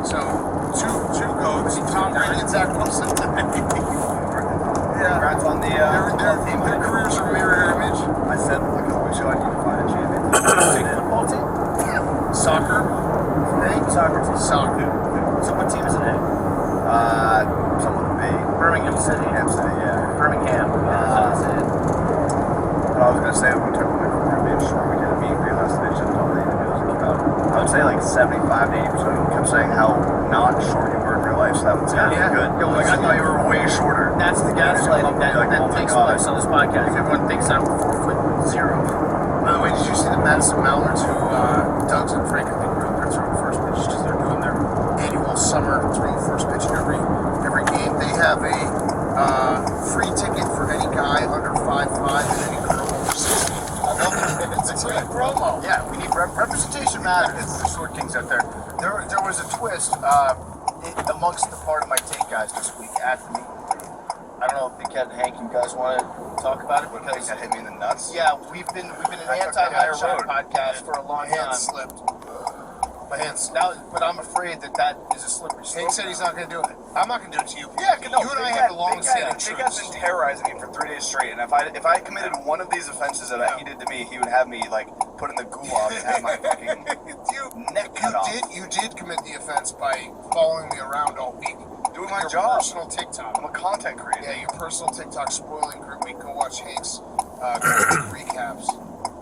So, two goats, Tom Brady and Zach Wilson. Yeah. Congrats on the their careers are mirror image. I said like a couple weeks ago I need to find a champion. Football team? Soccer. Soccer team. Soccer. So what team is it in? Something with a B. Birmingham City. Yeah. Birmingham. That's it. But I was gonna say when we talked about my career being short, we did a meet and greet last night. Just told me I would say like 75 to 80% kept saying how not short you were in real life. So that was kind of good. Yo, Like I thought you were way shorter. That's the gaslighting that takes place on this podcast. Everyone thinks I'm 4'0". By the way, did you see the Madison Mallards who Doug's and Frank I think were up there throwing first pitch because they're doing their annual summer throw first pitch in every game. They have a free ticket for any guy under 5'5" and any girl over 60. It's a great promo. Yeah, we need representation matters. It's the short kings out there. There was a twist amongst the part of my take guys this week at the meet. I don't know if Big Cat and Hank, you guys want to talk about it because that hit me in the nuts. Yeah, we've been an anti-headshot podcast for a long time. My hand slipped. My hands now, but I'm afraid that is a slippery slope. Hank said he's not going to do it. I'm not going to do it to you. Yeah, no, you and I have a long-standing truce. Big Cat's been terrorizing me for 3 days straight, and if I committed one of these offenses that he did to me, he would have me like put in the gulag and have my fucking neck cut off. You did commit the offense by following me around all week. Doing my your job. Personal TikTok. I'm a content creator. Yeah, your personal TikTok spoiling Group Week. Go watch Hank's recaps.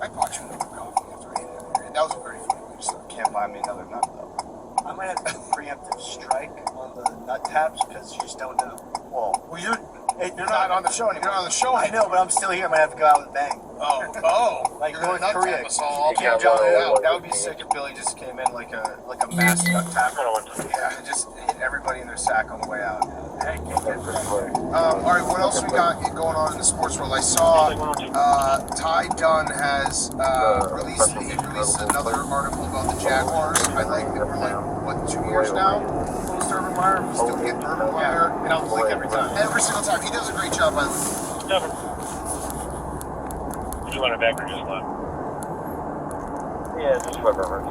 I bought you another coffee after I ate it. That was a very funny way to start. Can't buy me another nut though. I might have to preemptive strike on the nut taps because you just don't know. Well, you're not on the show anymore. You're not on the show anymore. I know, but I'm still here. I might have to go out with a bang. Like you're North gonna nut Korea. tap us all Kim Jong Jong-un. That would be sick if Billy just came in like a mass nut tapper. Yeah, and just hit everybody in their sack on the way out. All right, what else we got going on in the sports world? I saw Ty Dunn has released another article about the Jaguars. I like that we're like 2 years now. Post Urban Meyer, we still get Urban Meyer, and I'll click every time. Every single time, he does a great job. Do you want it back or just left? Yeah, just whatever.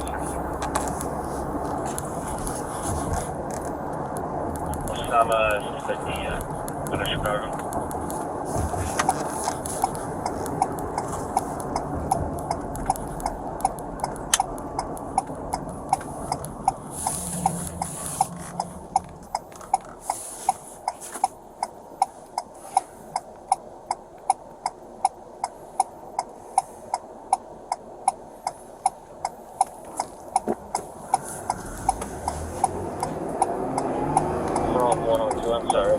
Osama Sadia, out of Chicago. I'm sorry.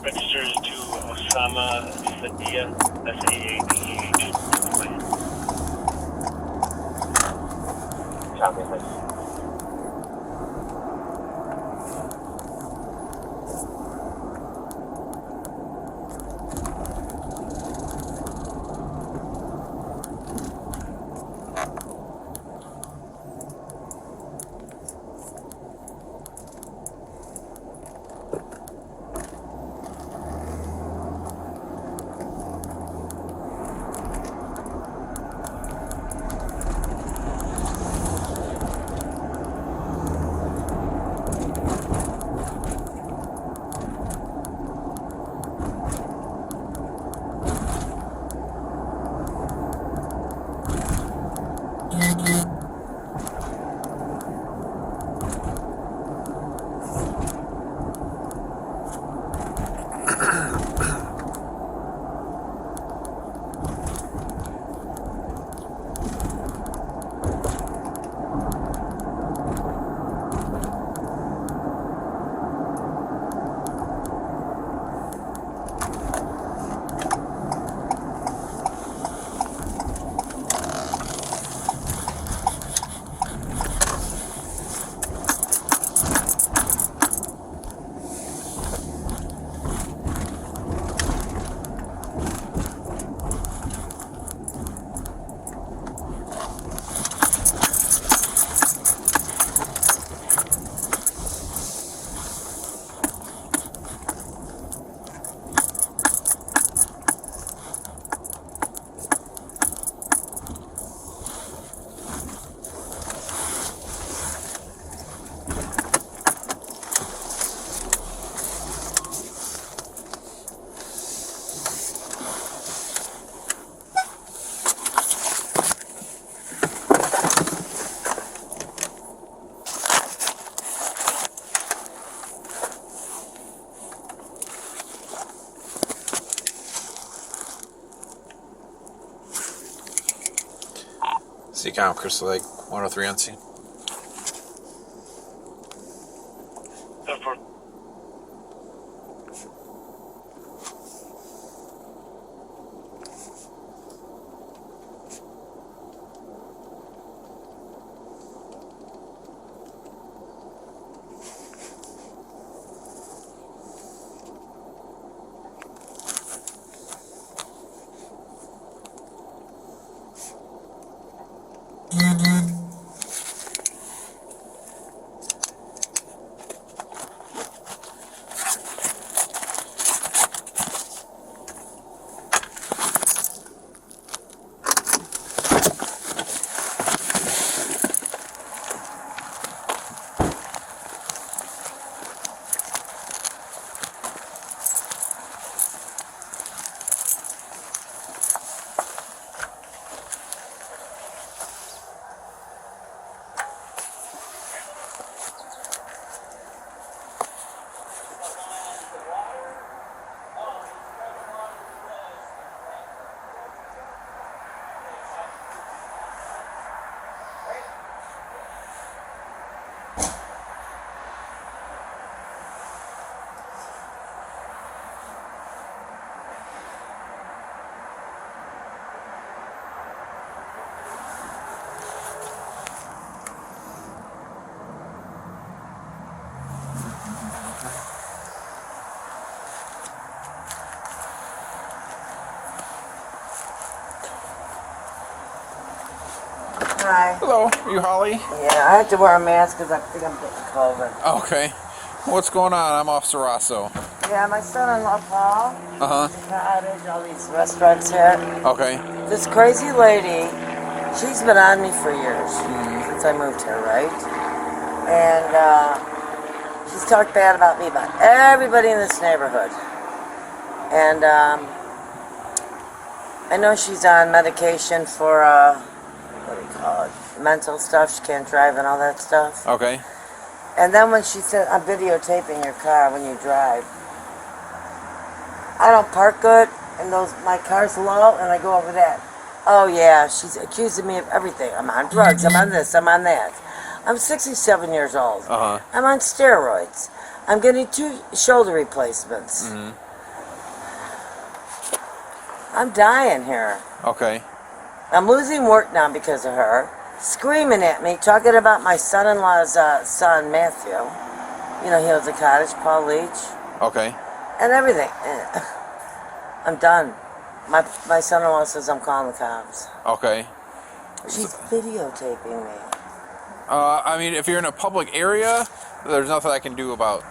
Registers to Osama Sadia, S-A-A-D-E-H. Copy, thanks. Decom Crystal Lake, 103 on scene. For Hi. Hello, are you Holly? Yeah, I have to wear a mask because I think I'm getting COVID. Okay. What's going on? I'm Officer Rosso. Yeah, my son-in-law Paul, Uh-huh. the cottage, all these restaurants here. Okay. This crazy lady, she's been on me for years since I moved here, right? And she's talked bad about me, about everybody in this neighborhood. And I know she's on medication for what do you call it? Mental stuff. She can't drive and all that stuff. Okay. And then when she said, I'm videotaping your car when you drive. I don't park good, and my car's low, and I go over that. Oh yeah, she's accusing me of everything. I'm on drugs, I'm on this, I'm on that. I'm 67 years old. Uh-huh. I'm on steroids. I'm getting 2 shoulder replacements. Mm-hmm. I'm dying here. Okay. I'm losing work now because of her. Screaming at me, talking about my son-in-law's son, Matthew. You know, he owns a cottage, Paul Leach. Okay. And everything. I'm done. My son-in-law says I'm calling the cops. Okay. She's videotaping me. I mean, if you're in a public area, there's nothing I can do about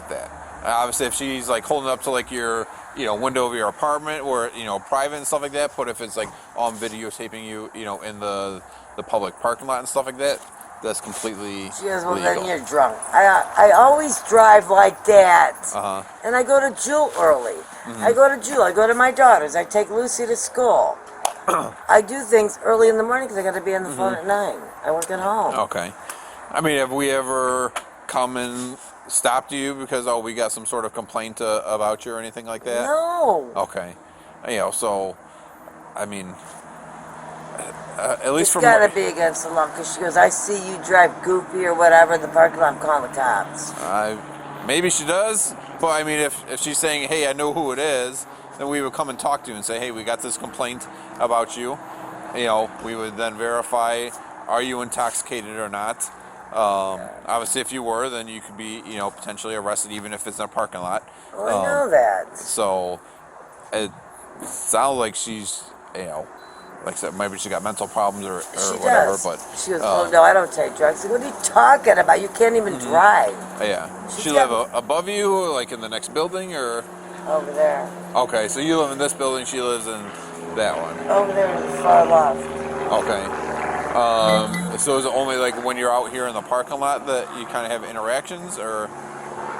that. Obviously, if she's like holding up to like your window of your apartment or private and stuff like that, but if it's like I'm videotaping you, in the public parking lot and stuff like that, that's completely She goes, well, legal. then you're drunk. I always drive like that. Uh-huh. And I go to Jewel early. Mm-hmm. I go to Jewel. I go to my daughter's. I take Lucy to school. I do things early in the morning because I got to be on the phone at 9. I work at home. Okay. I mean, have we ever come and stopped you because we got some sort of complaint about you or anything like that? No. Okay. So, I mean, at least It's from got to be against the law because she goes, I see you drive goofy or whatever in the parking lot. I'm calling the cops. maybe she does, but I mean, if she's saying, hey, I know who it is, then we would come and talk to you and say, hey, we got this complaint about you. We would then verify, are you intoxicated or not? Obviously, if you were, then you could be, potentially arrested, even if it's in a parking lot. Well, I know that. So it sounds like she's, like I said, maybe she got mental problems or She whatever. does. But she goes, oh, no, I don't take drugs. I go, what are you talking about? You can't even drive. yeah, She's she got- live above you, like in the next building, or Over there. okay, so you live in this building, she lives in that one. Over there in the far left. Okay. So is it only like when you're out here in the parking lot that you kind of have interactions, or?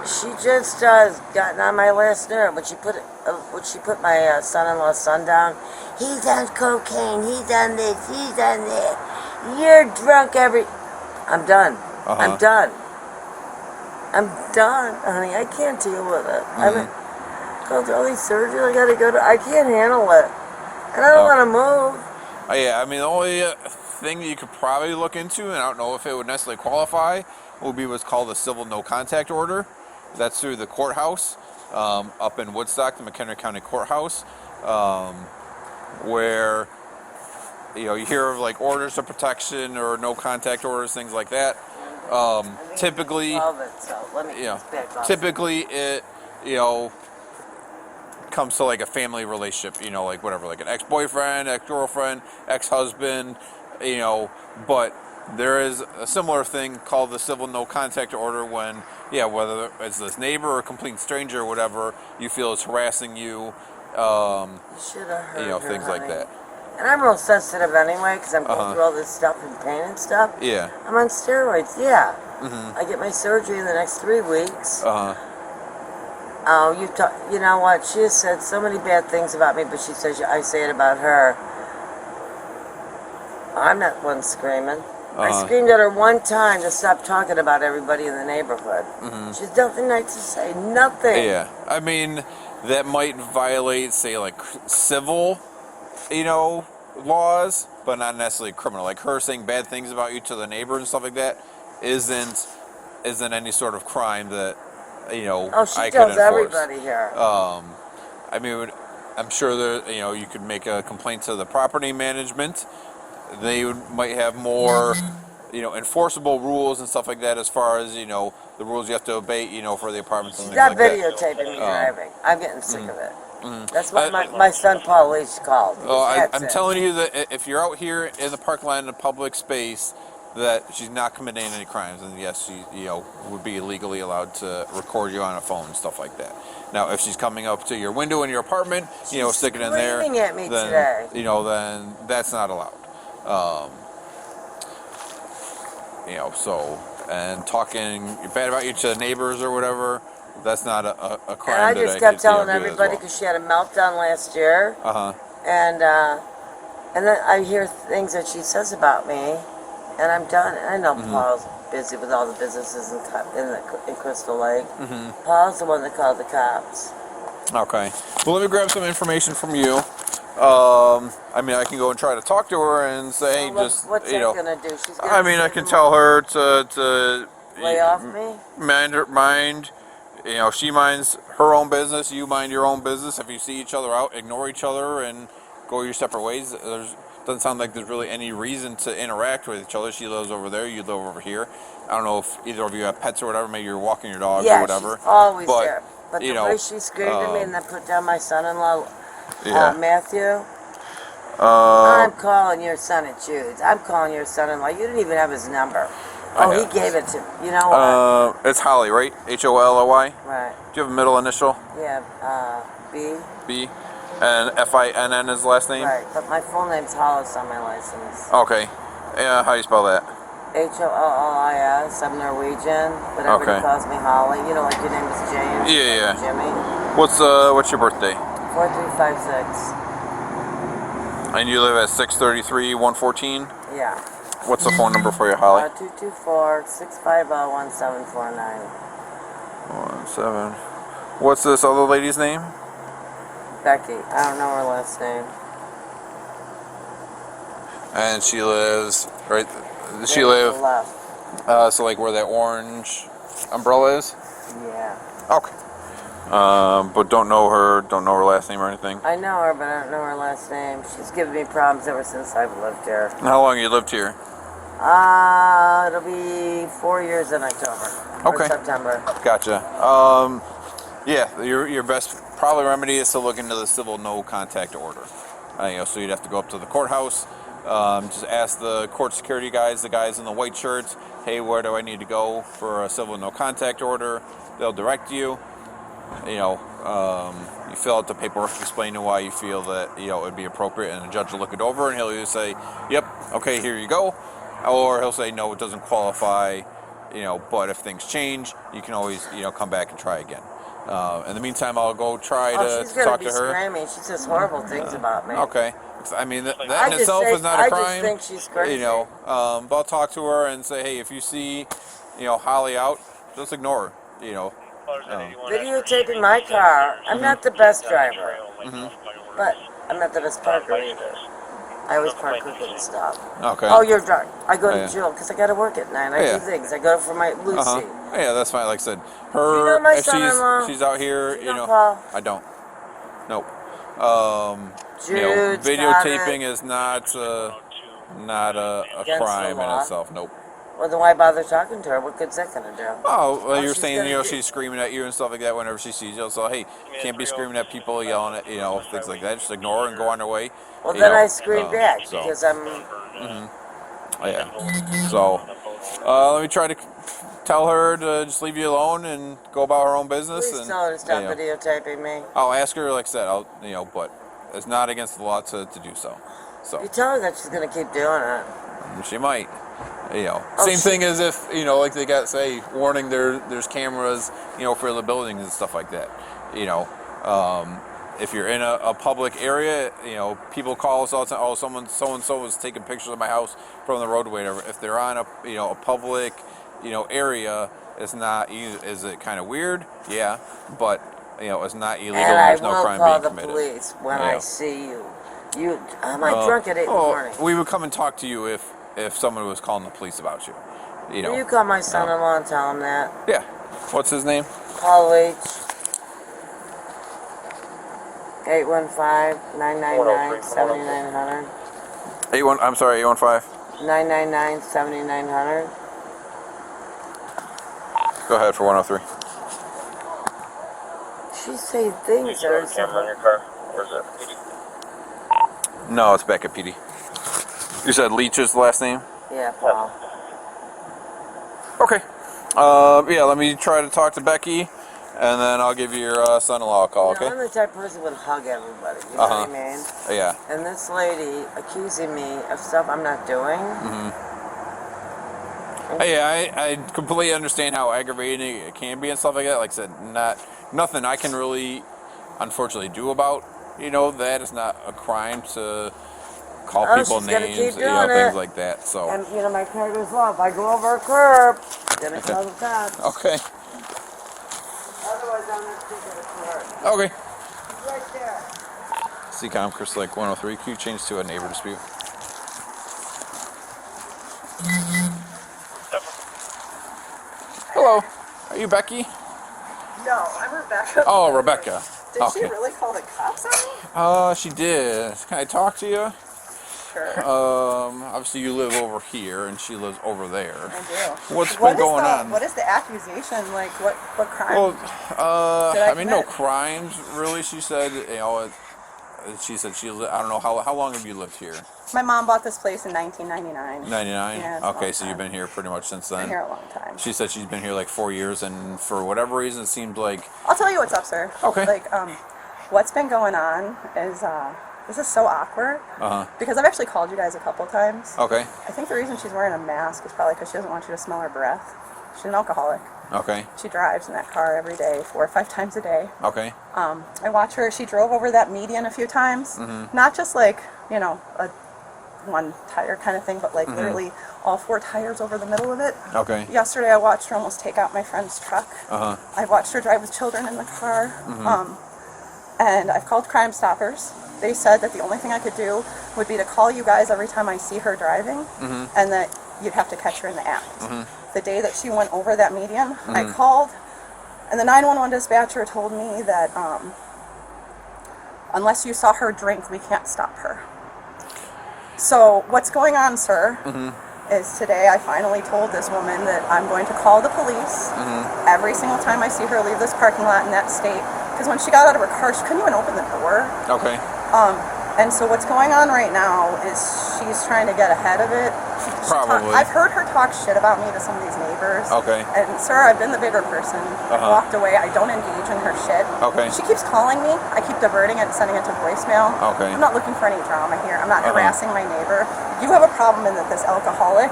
She just gotten on my last nerve when she put my son-in-law's son down. He's on cocaine. He's on this. He's on that. You're drunk I'm done. Uh-huh. I'm done. I'm done, honey. I can't deal with it. I mean, go through all these surgeries. I gotta go to. I can't handle it, and I don't want to move. Yeah, I mean, the only thing that you could probably look into, and I don't know if it would necessarily qualify, would be what's called a civil no contact order. That's through the courthouse up in Woodstock, the McHenry County Courthouse, where you hear of like orders of protection or no contact orders, things like that. Typically, typically it comes to like a family relationship, like whatever, like an ex-boyfriend, ex-girlfriend, ex-husband, but there is a similar thing called the civil no contact order when, whether it's this neighbor or a complete stranger or whatever, you feel is harassing you, should have heard her, things like that. And I'm real sensitive anyway because I'm going through all this stuff and pain and stuff. Yeah. I'm on steroids, I get my surgery in the next 3 weeks. Oh, you know what? She has said so many bad things about me, but she says I say it about her. I'm not one screaming. I screamed at her one time to stop talking about everybody in the neighborhood. She's nothing nice to say. Nothing. Yeah. I mean, that might violate, say, like civil, laws, but not necessarily criminal. Like her saying bad things about you to the neighbors and stuff like that isn't any sort of crime that Oh, she I tells could enforce. everybody here. I mean, I'm sure that you could make a complaint to the property management. They might have more enforceable rules and stuff like that as far as the rules you have to obey for the apartments and She's things not like that. videotaping me driving. I'm getting sick of it. That's what my son Paul Leach called. I'm telling you that if you're out here in the parking lot in a public space, that she's not committing any crimes, and yes, she would be legally allowed to record you on a phone and stuff like that. Now, if she's coming up to your window in your apartment, sticking in there, screaming at me then today. Then that's not allowed. And talking bad about you to neighbors or whatever, that's not a crime. And I just kept telling everybody well. because she had a meltdown last year. And then I hear things that she says about me, and I'm done. And I know Paul's busy with all the businesses in Crystal Lake. Paul's the one that called the cops. Okay. Well, let me grab some information from you. I mean, I can go and try to talk to her and say, what's that gonna do? She's gonna I mean, I can tell her to lay off me. Mind. She minds her own business. You mind your own business. If you see each other out, ignore each other and go your separate ways. Doesn't sound like there's really any reason to interact with each other. She lives over there. You live over here. I don't know if either of you have pets or whatever. Maybe you're walking your dog or whatever. She's always there. But the way she screamed at me and then put down my son-in-law, Matthew. I'm calling your son at Jude's. I'm calling your son-in-law. You didn't even have his number. Oh, he gave it to me. You know what? It's Holly, right? Holly. Right. Do you have a middle initial? Yeah, B. B. And Finn is the last name? Right, but my full name's Hollis on my license. Okay. Yeah, how do you spell that? Hollis. I'm Norwegian, but everybody calls me Holly. Like your name is James. Yeah. Jimmy. What's your birthday? 4356. And you live at 633 114? Yeah. What's the phone number for you, Holly? 224-650-1749. 17. What's this other lady's name? Becky. I don't know her last name. And she lives right. She lives live. So like where that orange umbrella is. Yeah. Okay. But don't know her last name or anything. I know her, but I don't know her last name. She's given me problems ever since I've lived here. How long you lived here? It'll be 4 years in October. Okay. Or September. Gotcha. Yeah, your best probably remedy is to look into the civil no contact order. So you'd have to go up to the courthouse, just ask the court security guys, the guys in the white shirts, hey, where do I need to go for a civil no contact order? They'll direct you. You fill out the paperwork explaining why you feel that it'd be appropriate, and the judge will look it over and he'll either say, yep, okay, here you go, or he'll say no, it doesn't qualify. But if things change, you can always come back and try again. In the meantime, I'll go try to talk to her. Screaming. She says horrible things about me. Okay. I mean, that in itself is not a crime. I just think she's crazy. But I'll talk to her and say, hey, if you see, Holly out, just ignore her. Videotaping my car. I'm not the best driver, but I'm not the best parker either. I always park crooked and stop. Okay. Oh, you're drunk. I go to Yeah. jail because I got to work at 9. I Yeah. do things. I go for my Lucy. Yeah, that's fine. Like I said, Do you know my if son-in-law? she's out here, Do you know, Paul? I don't. Nope. Jude's Videotaping got it. is not a Against the crime in law. itself. Nope. Well, then why bother talking to her? What good's that gonna do? Oh, well, you're she's saying, gonna you know, do- she's screaming at you and stuff like that whenever she sees you. So, hey, you can't be screaming at people, yelling at, you know, things like that. Just ignore her and go on her way. Well, you then know, I scream back so, because I'm. yeah. So, let me try to tell her to just leave you alone and go about her own business. Please And, tell her to stop you know, videotaping me. I'll ask her, like I said, but it's not against the law to do so. So. You tell her that she's gonna keep doing it. She might, you know. Oh, Same thing as if, you know, like they got, say, warning there's cameras, you know, for the buildings and stuff like that. You know, if you're in a public area, you know, people call us all the time, oh, so-and-so was taking pictures of my house from the roadway. If they're on a public, you know, area, it's not, is it kind of weird? Yeah, but, you know, it's not illegal. And There's I no will crime call being the committed. police when Yeah. I see you. Am I drunk at 8 in the morning? We would come and talk to you if someone was calling the police about you. You know. Will you call my son-in-law and tell him that? Yeah. What's his name? Paul H. 815-999-7900. 815. 999-7900. Go ahead for 103. She say things that are camera in your car? Or is it PD? No, it's back at PD. You said Leach's last name? Yeah, Paul. Okay. Yeah, let me try to talk to Becky, and then I'll give your son-in-law a call, You know, okay? I'm the type of person who would hug everybody. You know what I mean? Yeah. And this lady accusing me of stuff I'm not doing. Yeah, I completely understand how aggravating it can be and stuff like that. Like I said, nothing I can really, unfortunately, do about, you know, that. It's not a crime to call people she's gonna names, keep you know, doing things it. like that. So, And, you know, my car goes off. If I go over a curb, gonna call the cops. okay. Otherwise, I'm not taking it to her. Okay. It's right there. CCOM, Chris Lake 103. Can you change to a neighbor dispute? Hello. Are you Becky? No, I'm Rebecca. Oh, Rebecca. Did Okay. she really call the cops on me? She did. Can I talk to you? Sure. Obviously you live over here and she lives over there. I do. What's What been is going the, on? What is the accusation? Like, what crime? Well, Did I I mean, no commit? crimes, really. She said, you know, she said I don't know, how long have you lived here? My mom bought this place in 1999. 99? Yeah, it's a Okay, long so you've time. been here pretty much since then. Been here a long time. She said she's been here like 4 years, and for whatever reason, it seemed like. I'll tell you what's up, sir. Okay. Like, what's been going on is, this is so awkward. Because I've actually called you guys a couple times. Okay. I think the reason she's wearing a mask is probably because she doesn't want you to smell her breath. She's an alcoholic. Okay. She drives in that car every day, 4 or 5 times a day. Okay. I watch her. She drove over that median a few times. Mm-hmm. Not just like, you know, a one tire kind of thing, but like literally all 4 tires over the middle of it. Okay. Yesterday I watched her almost take out my friend's truck. I watched her drive with children in the car. And I've called Crime Stoppers. They said that the only thing I could do would be to call you guys every time I see her driving, and that you'd have to catch her in the act. The day that she went over that median, I called, and the 911 dispatcher told me that unless you saw her drink, we can't stop her. So what's going on, sir, is today I finally told this woman that I'm going to call the police every single time I see her leave this parking lot in that state. Because when she got out of her car, she couldn't even open the door. Okay. And so what's going on right now is she's trying to get ahead of it. Probably. I've heard her talk shit about me to some of these neighbors. Okay. And sir, I've been the bigger person. I walked away. I don't engage in her shit. Okay. She keeps calling me. I keep diverting it and sending it to voicemail. Okay. I'm not looking for any drama here. I'm not harassing my neighbor. You have a problem in that this alcoholic,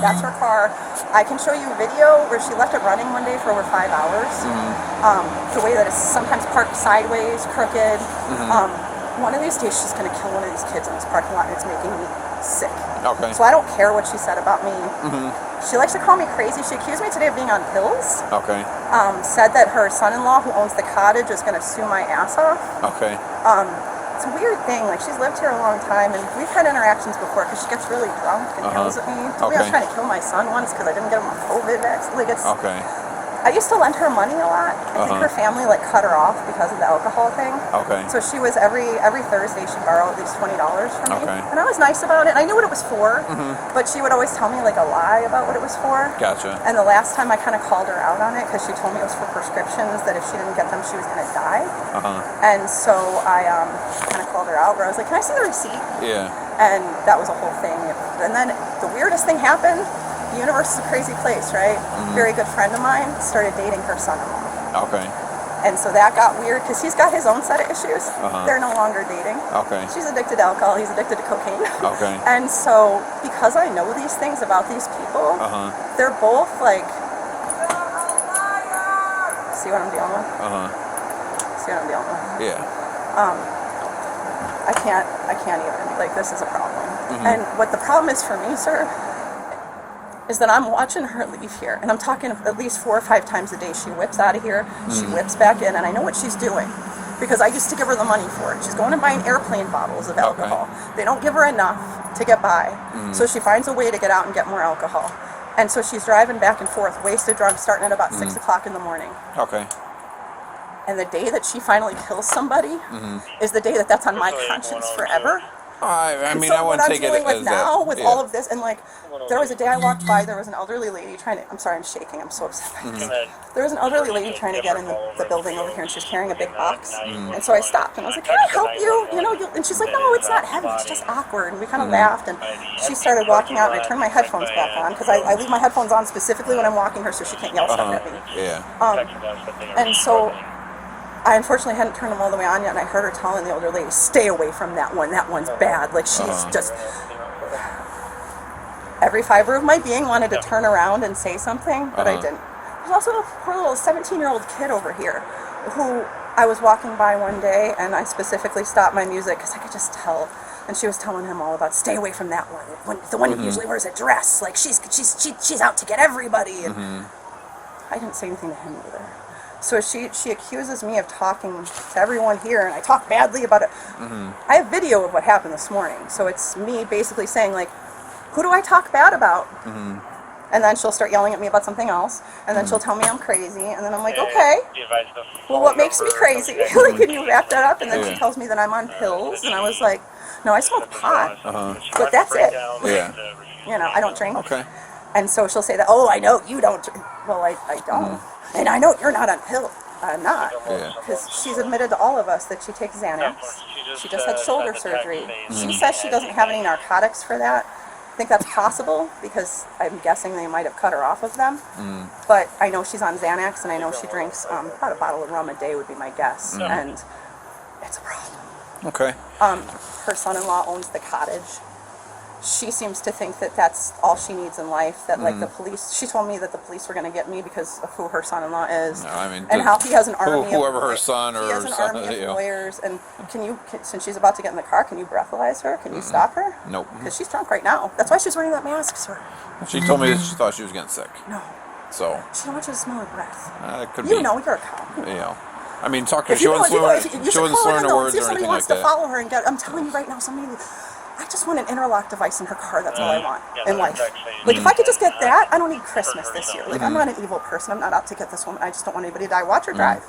that's her car. I can show you a video where she left it running one day for over 5 hours. The way that it's sometimes parked sideways, crooked. One of these days she's going to kill one of these kids in this parking lot, and it's making me sick. Okay. So I don't care what she said about me. She likes to call me crazy. She accused me today of being on pills. Okay. Said that her son-in-law, who owns the cottage, is going to sue my ass off. Okay. it's a weird thing. Like, she's lived here a long time, and we've had interactions before because she gets really drunk and yells at me. Told me I was trying to kill my son once because I didn't get him a COVID vaccine. Like, it's. Okay. I used to lend her money a lot. I think her family like cut her off because of the alcohol thing. Okay. So she was every Thursday she'd borrow at least $20 from me. Okay. And I was nice about it. I knew what it was for, but she would always tell me like a lie about what it was for. Gotcha. And the last time I kind of called her out on it because she told me it was for prescriptions, that if she didn't get them she was going to die. And so I kind of called her out where I was like, can I see the receipt? Yeah. And that was a whole thing. And then the weirdest thing happened. The universe is a crazy place, right? Very good friend of mine started dating her son-in-law. Okay. And so that got weird because he's got his own set of issues. They're no longer dating. Okay. She's addicted to alcohol. He's addicted to cocaine. Okay. And so because I know these things about these people, they're both like, see what I'm dealing with? See what I'm dealing with? Yeah. I can't even, like, this is a problem. And what the problem is for me, sir, is that I'm watching her leave here, and I'm talking at least 4 or 5 times a day. She whips out of here, she whips back in, and I know what she's doing because I used to give her the money for it. She's going and buying airplane bottles of alcohol. They don't give her enough to get by, so she finds a way to get out and get more alcohol. And so she's driving back and forth, wasted drunk, starting at about 6 o'clock in the morning. Okay. And the day that she finally kills somebody is the day that's on my conscience forever. I mean, so I wouldn't take it what I'm dealing with as now that. with all of this, and like, there was a day I walked by, there was an elderly lady trying to, I'm sorry, I'm shaking, I'm so upset by this. There was an elderly lady trying to get in the building over here, and she was carrying a big box, and so I stopped, and I was like, can I help you? You know, and she's like, no, it's not heavy, it's just awkward, and we kind of laughed, and she started walking out, and I turned my headphones back on, because I leave my headphones on specifically when I'm walking her so she can't yell stuff at me. Yeah. And so I unfortunately hadn't turned them all the way on yet, and I heard her telling the older lady, stay away from that one. That one's bad. Like, she's just... Every fiber of my being wanted to turn around and say something, but I didn't. There's also a poor little 17-year-old kid over here who I was walking by one day, and I specifically stopped my music because I could just tell. And she was telling him all about, stay away from that one. The one who usually wears a dress. Like, she's out to get everybody. And I didn't say anything to him either. So she accuses me of talking to everyone here, and I talk badly about it. I have video of what happened this morning, so it's me basically saying, like, who do I talk bad about? And then she'll start yelling at me about something else, and then she'll tell me I'm crazy, and then I'm like, okay, well, what makes me crazy? Like, can you wrap that up? And then she tells me that I'm on pills, and I was like, no, I smoke pot, but that's it. Yeah. You know, I don't drink. Okay. And so she'll say that, oh, I know you don't drink. Well, I don't. And I know you're not on pill. I'm not. Because she's admitted to all of us that she takes Xanax. She just had shoulder surgery. She says she doesn't have any narcotics for that. I think that's possible because I'm guessing they might have cut her off of them. But I know she's on Xanax, and I know she drinks about a bottle of rum a day would be my guess. And it's a problem. Okay. Her son-in-law owns the cottage. She seems to think that that's all she needs in life, that like the police, she told me that the police were going to get me because of who her son-in-law is. No, I mean, and how he has an army whoever of, her son or he has an son, army of lawyers. And since she's about to get in the car, can you breathalyze her? Can you stop her? Nope. Because she's drunk right now. That's why she's wearing that mask, sir. She told me that she thought she was getting sick. No. So. She don't want you to smell her breath. It could You be. know, you're a cop. You know. I mean, talking. If She you wasn't slurring the words if or somebody anything like wants to that. follow her and get, I'm telling you right now, I just want an interlock device in her car. That's all I want in life. Like, if I could just get that, I don't need Christmas this year. Like, I'm not an evil person. I'm not out to get this woman. I just don't want anybody to die. Watch her drive.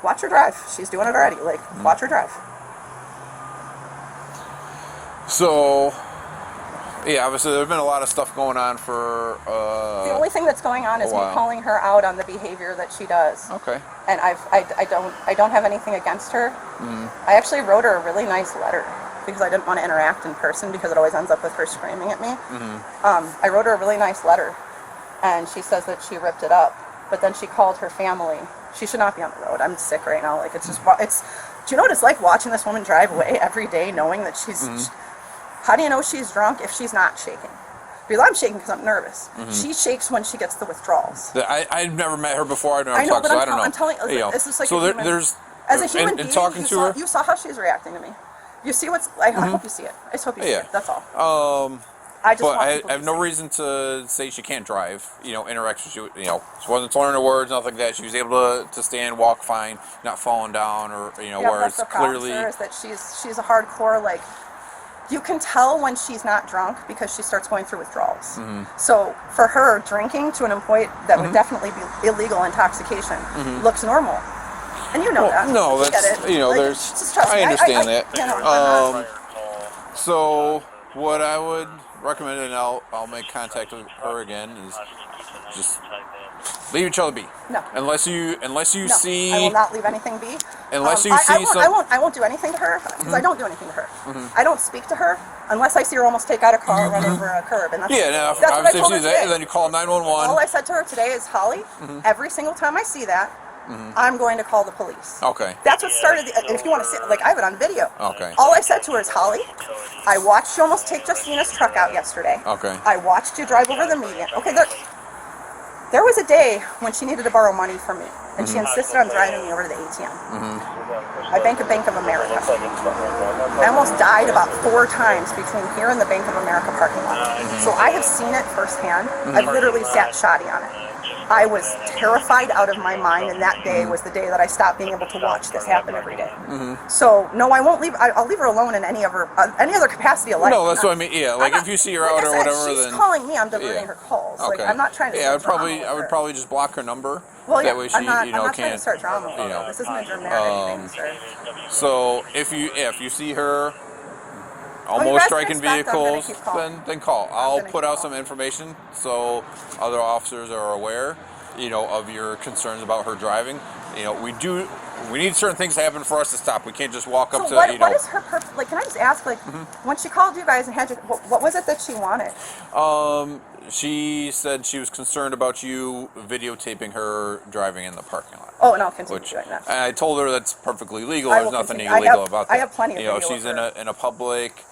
Watch her drive. She's doing it already. Like, watch her drive. So, yeah, obviously there's been a lot of stuff going on for. The only thing that's going on is me calling her out on the behavior that she does. Okay. And I don't have anything against her. I actually wrote her a really nice letter because I didn't want to interact in person because it always ends up with her screaming at me. I wrote her a really nice letter, and she says that she ripped it up. But then she called her family. She should not be on the road. I'm sick right now. Like, it's just, do you know what it's like watching this woman drive away every day, knowing that she's. How do you know she's drunk if she's not shaking? Because I'm shaking because I'm nervous. She shakes when she gets the withdrawals. I've never met her before. I've never I know, talked, but so I don't know. I'm telling you, it's just like so a human, there's as a human being, talking to her. You saw how she's reacting to me. You see what's. I hope you see it. I just hope you see it. That's all. I just but want I people to have be no safe. reason to say she can't drive. Interact with you. She wasn't slurring her words, nothing like that. She was able to stand, walk fine, not falling down, or Yeah, where that's it's the problem, clearly. sir, is that she's a hardcore, like, you can tell when she's not drunk because she starts going through withdrawals. So for her, drinking to an point that would definitely be illegal intoxication looks normal. And you know that. No, You get that's it. Like, there's. just trust I me. understand that. You know, I'm not- So what I would recommend, and I'll make contact with her again, is just leave each other be. No. Unless you no, see. I will not leave anything be. Unless you I see won't, some. I won't do anything to her because I don't do anything to her. I don't speak to her unless I see her almost take out a car or run over a curb. And that's, Yeah, now that's what I obviously if told you her see that, today. then you call 911. All I said to her today is, Holly, every single time I see that, I'm going to call the police. Okay. That's what started. If you want to see, like, I have it on video. Okay. All I said to her is, Holly, I watched you almost take Justina's truck out yesterday. Okay. I watched you drive over the median. Okay, there was a day when she needed to borrow money from me, and she insisted on driving me over to the ATM. I bank at Bank of America. I almost died about 4 times between here and the Bank of America parking lot. So I have seen it firsthand. I've literally sat shoddy on it. I was terrified out of my mind, and that day was the day that I stopped being able to watch this happen every day. So no, I won't leave. I'll leave her alone in any other capacity of life. No, that's what I mean. Yeah, like if you see her like out I or said, whatever, she's then calling me. I'm diverting yeah. her calls. Okay. Like, I'm not trying to. Yeah, start drama with I would her. probably just block her number. Well, yeah, that way she, I'm not trying can't. to start drama with her. This isn't a dramatic thing, sir. So if you see her you almost guys striking can expect I'm gonna vehicles, keep calling. then call. I'll gonna put keep out some information so other officers are aware, of your concerns about her driving. We need certain things to happen for us to stop. We can't just walk up So to what is her purpose? Like, can I just ask, like, when she called you guys and had you, what was it that she wanted? She said she was concerned about you videotaping her driving in the parking lot. Oh, and I'll continue Which doing that. I told her that's perfectly legal. I There's will nothing continue. illegal about that. I have plenty of video if she's of her. in a public,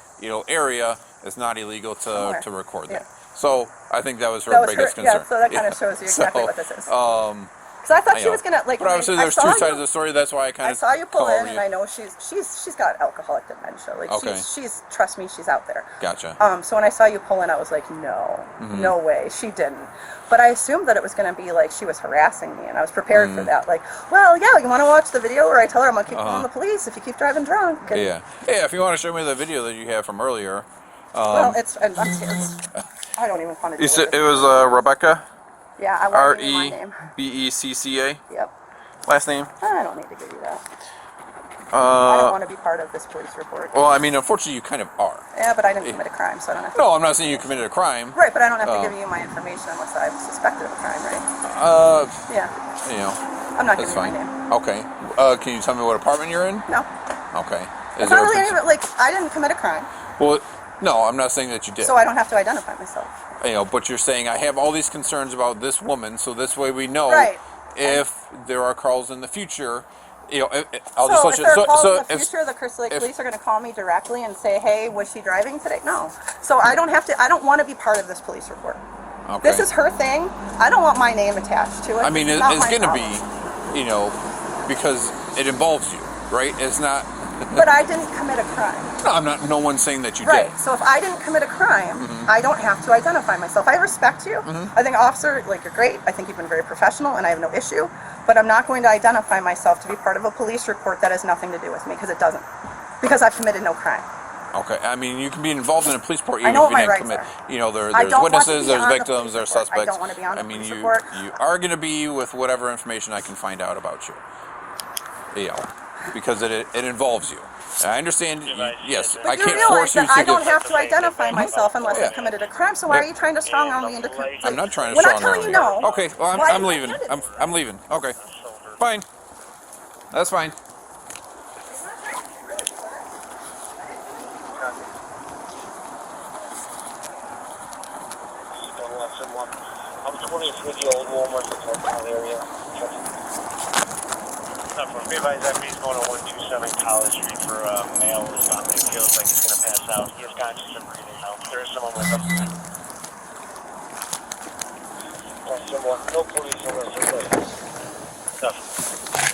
area, it's not illegal Somewhere. to record Yeah. that. So I think that was her That was biggest her, concern. yeah, so that kind of shows you exactly So, what this is. Because I thought she was gonna, like. But obviously, there's two sides of the story. That's why I kind I of saw you pull called in, and I know she's got alcoholic dementia. Like, Okay. she's trust me, she's out there. Gotcha. So when I saw you pull in, I was like, no way, she didn't. But I assumed that it was going to be like she was harassing me, and I was prepared for that. Like, well, yeah, you want to watch the video where I tell her I'm going to keep calling the police if you keep driving drunk? And, Yeah. If you want to show me the video that you have from earlier. well, it's I don't even want to do You said it. it was Rebecca. Yeah, I want to give you my name. REBECCA. Yep. Last name. I don't need to give you that. I don't want to be part of this police report. Well, I mean, unfortunately, you kind of are. Yeah, but I didn't commit a crime, so I don't have to. No, I'm not saying you committed a crime. Right, but I don't have to give you my information unless I'm suspected of a crime, right? Yeah. I'm not That's giving you fine. my name. Okay. Can you tell me what apartment you're in? No. Okay. It's not really any, like, I didn't commit a crime, Well, no, I'm not saying that you did. so I don't have to identify myself. But you're saying I have all these concerns about this woman, so this way we know Right. if there are calls in the future. I'll So just if there are calls in the if- future, the Crystal Lake if- Police are going to call me directly and say, hey, was she driving today? No. So I don't have to, I don't want to be part of this police report. Okay. This is her thing. I don't want my name attached to it. I mean, This is it's not my going to problem. be, because it involves you, right? It's not. But I didn't commit a crime. No, I'm not. No one's saying that you Right. did. So if I didn't commit a crime, I don't have to identify myself. I respect you. I think, officer, like, you're great. I think you've been very professional, and I have no issue. But I'm not going to identify myself to be part of a police report that has nothing to do with me, because it doesn't. Because I've committed no crime. Okay. I mean, you can be involved in a police report I even know if you what my didn't rights commit. are. There's I don't want to witnesses, be there's on the victims, police there's report. I suspects. don't want to be on the I mean, police you report. are going to be with whatever information I can find out about you. Because it involves you. I understand. Yes, But I you can't realize force you that to I don't give. have to identify myself unless Yeah. I've committed a crime. So why are you trying to strong arm me into? I'm not trying to When strong I'm telling arm you no. Okay, well, why I'm are you leaving. offended? I'm leaving. Okay, fine. That's fine. I was 20th with the old Walmart, the Town area. From advised that he's going to 127 College Street for a male who's not really feels like he's going to pass out. He has conscious and breathing now. There is someone with him. No police unless they're